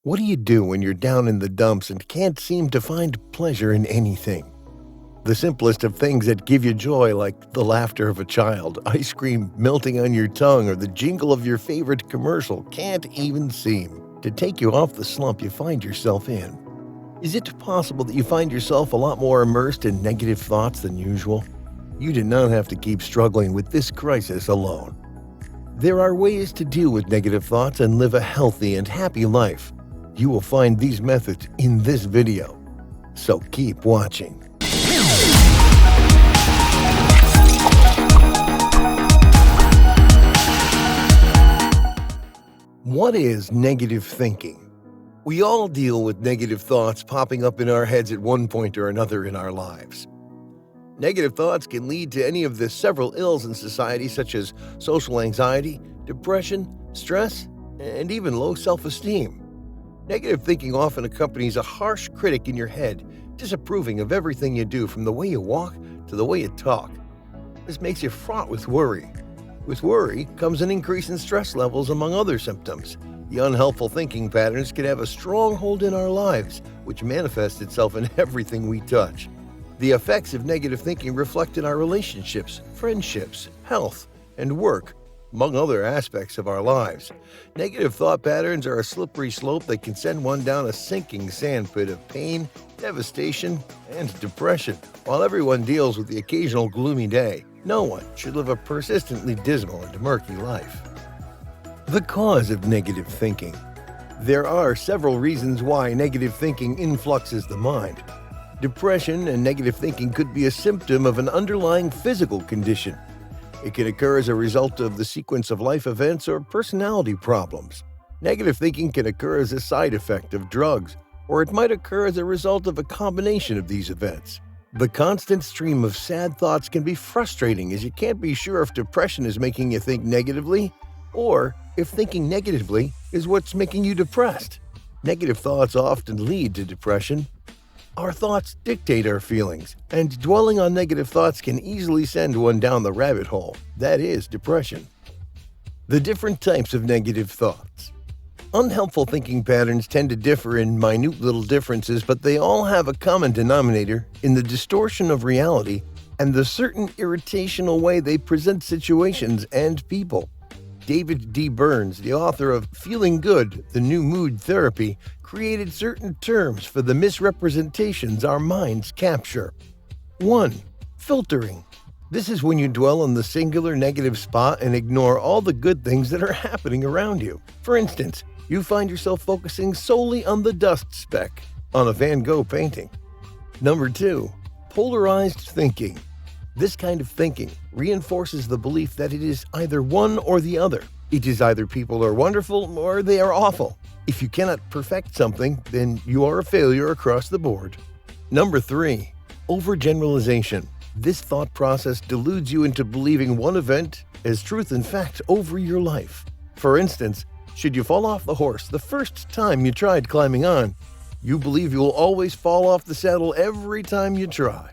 What do you do when you're down in the dumps and can't seem to find pleasure in anything? The simplest of things that give you joy, like the laughter of a child, ice cream melting on your tongue, or the jingle of your favorite commercial, can't even seem to take you off the slump you find yourself in. Is it possible that you find yourself a lot more immersed in negative thoughts than usual? You do not have to keep struggling with this crisis alone. There are ways to deal with negative thoughts and live a healthy and happy life. You will find these methods in this video, so keep watching. What is negative thinking? We all deal with negative thoughts popping up in our heads at one point or another in our lives. Negative thoughts can lead to any of the several ills in society, such as social anxiety, depression, stress, and even low self-esteem. Negative thinking often accompanies a harsh critic in your head, disapproving of everything you do, from the way you walk to the way you talk. This makes you fraught with worry. With worry comes an increase in stress levels, among other symptoms. The unhelpful thinking patterns can have a strong hold in our lives, which manifests itself in everything we touch. The effects of negative thinking reflect in our relationships, friendships, health, and work, among other aspects of our lives. Negative thought patterns are a slippery slope that can send one down a sinking sandpit of pain, devastation, and depression. While everyone deals with the occasional gloomy day, no one should live a persistently dismal and murky life. The cause of negative thinking. There are several reasons why negative thinking influxes the mind. Depression and negative thinking could be a symptom of an underlying physical condition. It can occur as a result of the sequence of life events or personality problems. Negative thinking can occur as a side effect of drugs, or it might occur as a result of a combination of these events. The constant stream of sad thoughts can be frustrating, as you can't be sure if depression is making you think negatively, or if thinking negatively is what's making you depressed. Negative thoughts often lead to depression. Our thoughts dictate our feelings, and dwelling on negative thoughts can easily send one down the rabbit hole. That is depression. The different types of negative thoughts. Unhelpful thinking patterns tend to differ in minute little differences, but they all have a common denominator in the distortion of reality and the certain irritational way they present situations and people. David D. Burns, the author of Feeling Good, The New Mood Therapy, created certain terms for the misrepresentations our minds capture. 1. Filtering. This is when you dwell on the singular negative spot and ignore all the good things that are happening around you. For instance, you find yourself focusing solely on the dust speck on a Van Gogh painting. Number 2. Polarized thinking. This kind of thinking reinforces the belief that it is either one or the other. It is either people are wonderful or they are awful. If you cannot perfect something, then you are a failure across the board. Number 3. Overgeneralization. This thought process deludes you into believing one event as truth and fact over your life. For instance, should you fall off the horse the first time you tried climbing on, you believe you'll always fall off the saddle every time you try.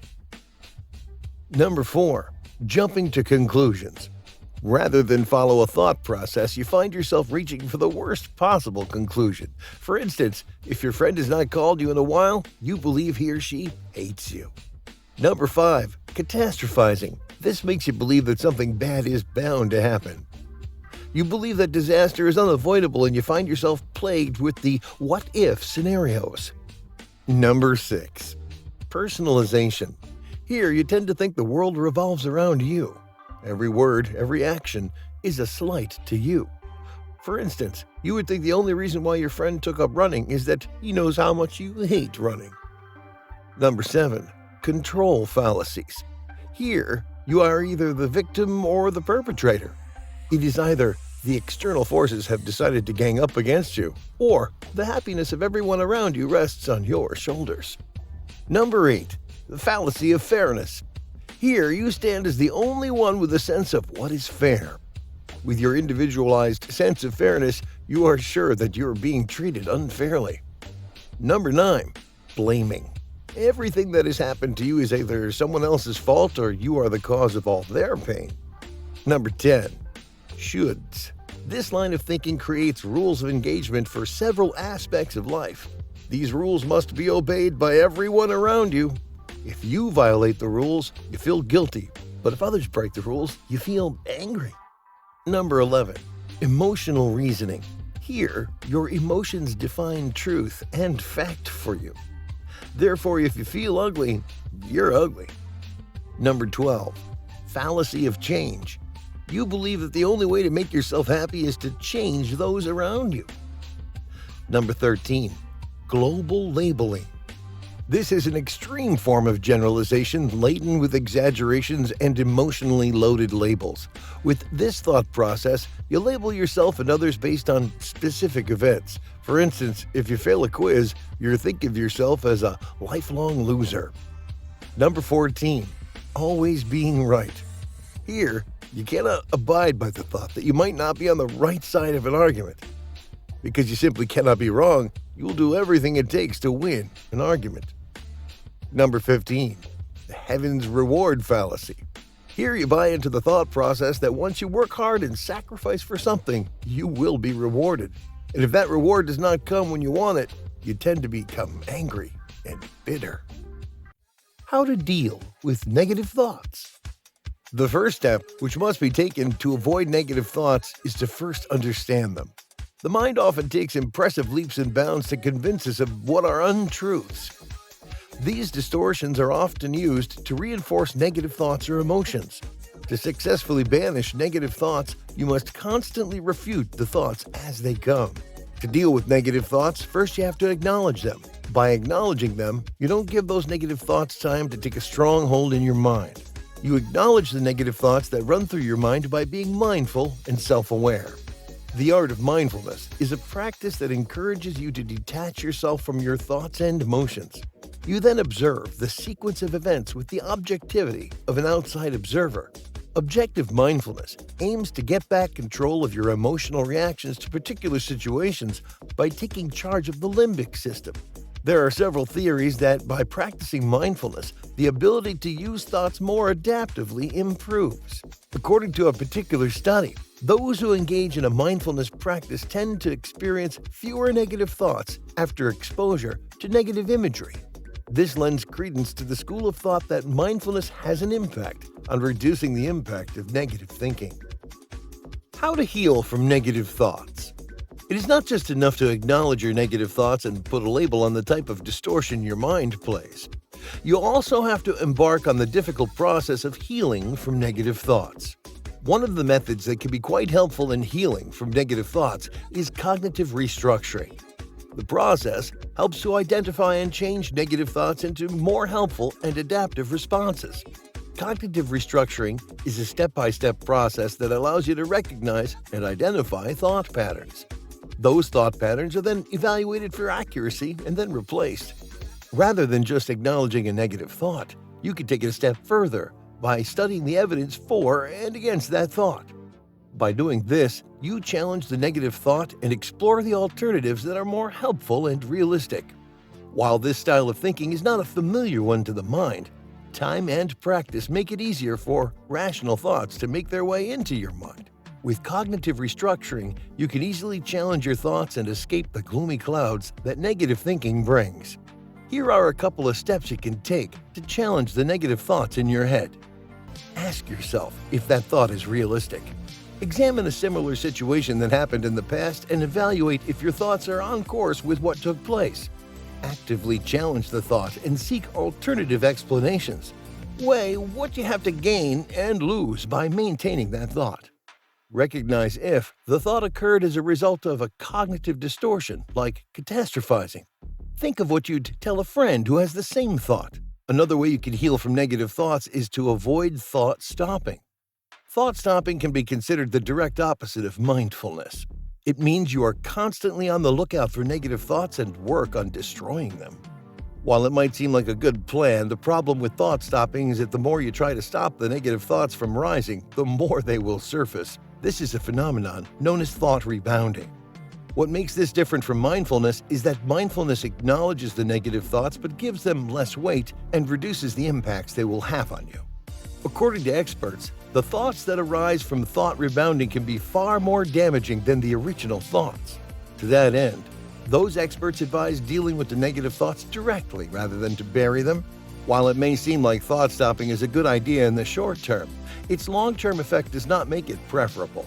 Number 4. Jumping to conclusions. Rather than follow a thought process, you find yourself reaching for the worst possible conclusion. For instance, if your friend has not called you in a while, you believe he or she hates you. Number 5. Catastrophizing. This makes you believe that something bad is bound to happen. You believe that disaster is unavoidable, and you find yourself plagued with the what-if scenarios. Number 6. Personalization. Here, you tend to think the world revolves around you. Every word, every action is a slight to you. For instance, you would think the only reason why your friend took up running is that he knows how much you hate running. Number 7. Control fallacies. Here, you are either the victim or the perpetrator. It is either the external forces have decided to gang up against you, or the happiness of everyone around you rests on your shoulders. Number 8. The fallacy of fairness. Here, you stand as the only one with a sense of what is fair. With your individualized sense of fairness, you are sure that you are being treated unfairly. Number 9. Blaming. Everything that has happened to you is either someone else's fault or you are the cause of all their pain. Number 10. Shoulds. This line of thinking creates rules of engagement for several aspects of life. These rules must be obeyed by everyone around you. If you violate the rules, you feel guilty, but if others break the rules, you feel angry. Number 11. Emotional reasoning. Here, your emotions define truth and fact for you. Therefore, if you feel ugly, you're ugly. Number 12. Fallacy of change. You believe that the only way to make yourself happy is to change those around you. Number 13. Global labeling. This is an extreme form of generalization laden with exaggerations and emotionally loaded labels. With this thought process, you label yourself and others based on specific events. For instance, if you fail a quiz, you're thinking of yourself as a lifelong loser. Number 14. Always being right. Here, you cannot abide by the thought that you might not be on the right side of an argument. Because you simply cannot be wrong, you will do everything it takes to win an argument. Number 15. The heavens reward fallacy. Here you buy into the thought process that once you work hard and sacrifice for something, you will be rewarded. And if that reward does not come when you want it, you tend to become angry and bitter. How to deal with negative thoughts. The first step, which must be taken to avoid negative thoughts, is to first understand them. The mind often takes impressive leaps and bounds to convince us of what are untruths. These distortions are often used to reinforce negative thoughts or emotions. To successfully banish negative thoughts, you must constantly refute the thoughts as they come. To deal with negative thoughts, first you have to acknowledge them. By acknowledging them, you don't give those negative thoughts time to take a strong hold in your mind. You acknowledge the negative thoughts that run through your mind by being mindful and self-aware. The art of mindfulness is a practice that encourages you to detach yourself from your thoughts and emotions. You then observe the sequence of events with the objectivity of an outside observer. Objective mindfulness aims to get back control of your emotional reactions to particular situations by taking charge of the limbic system. There are several theories that by practicing mindfulness, the ability to use thoughts more adaptively improves. According to a particular study, those who engage in a mindfulness practice tend to experience fewer negative thoughts after exposure to negative imagery. This lends credence to the school of thought that mindfulness has an impact on reducing the impact of negative thinking. How to heal from negative thoughts. It is not just enough to acknowledge your negative thoughts and put a label on the type of distortion your mind plays. You also have to embark on the difficult process of healing from negative thoughts. One of the methods that can be quite helpful in healing from negative thoughts is cognitive restructuring. The process helps to identify and change negative thoughts into more helpful and adaptive responses. Cognitive restructuring is a step-by-step process that allows you to recognize and identify thought patterns. Those thought patterns are then evaluated for accuracy and then replaced. Rather than just acknowledging a negative thought, you can take it a step further by studying the evidence for and against that thought. By doing this, you challenge the negative thought and explore the alternatives that are more helpful and realistic. While this style of thinking is not a familiar one to the mind, time and practice make it easier for rational thoughts to make their way into your mind. With cognitive restructuring, you can easily challenge your thoughts and escape the gloomy clouds that negative thinking brings. Here are a couple of steps you can take to challenge the negative thoughts in your head. Ask yourself if that thought is realistic. Examine a similar situation that happened in the past and evaluate if your thoughts are on course with what took place. Actively challenge the thought and seek alternative explanations. Weigh what you have to gain and lose by maintaining that thought. Recognize if the thought occurred as a result of a cognitive distortion, like catastrophizing. Think of what you'd tell a friend who has the same thought. Another way you can heal from negative thoughts is to avoid thought stopping. Thought stopping can be considered the direct opposite of mindfulness. It means you are constantly on the lookout for negative thoughts and work on destroying them. While it might seem like a good plan, the problem with thought stopping is that the more you try to stop the negative thoughts from rising, the more they will surface. This is a phenomenon known as thought rebounding. What makes this different from mindfulness is that mindfulness acknowledges the negative thoughts but gives them less weight and reduces the impacts they will have on you. According to experts, The thoughts that arise from thought rebounding can be far more damaging than the original thoughts. To that end, those experts advise dealing with the negative thoughts directly rather than to bury them. While it may seem like thought stopping is a good idea in the short term, its long-term effect does not make it preferable.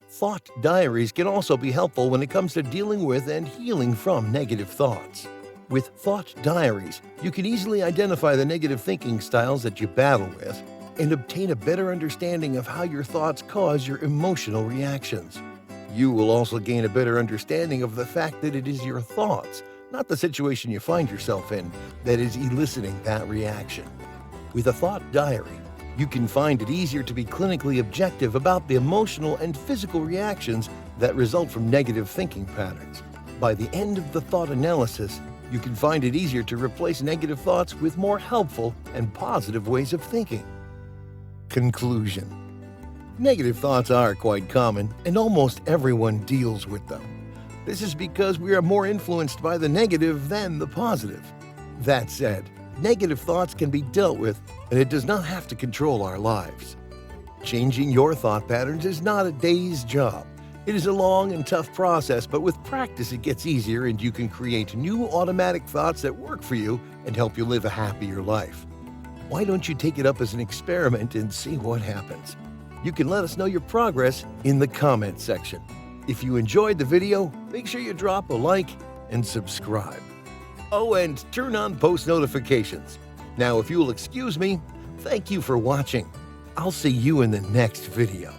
Thought diaries can also be helpful when it comes to dealing with and healing from negative thoughts. With thought diaries, you can easily identify the negative thinking styles that you battle with and obtain a better understanding of how your thoughts cause your emotional reactions. You will also gain a better understanding of the fact that it is your thoughts, not the situation you find yourself in, that is eliciting that reaction. With a thought diary, you can find it easier to be clinically objective about the emotional and physical reactions that result from negative thinking patterns. By the end of the thought analysis, you can find it easier to replace negative thoughts with more helpful and positive ways of thinking. Conclusion: negative thoughts are quite common, and almost everyone deals with them. This is because we are more influenced by the negative than the positive. That said, negative thoughts can be dealt with, and it does not have to control our lives. Changing your thought patterns is not a day's job. It is a long and tough process, but with practice it gets easier and you can create new automatic thoughts that work for you and help you live a happier life. Why don't you take it up as an experiment and see what happens? You can let us know your progress in the comments section. If you enjoyed the video, make sure you drop a like and subscribe. Oh, and turn on post notifications. Now, if you'll excuse me, thank you for watching. I'll see you in the next video.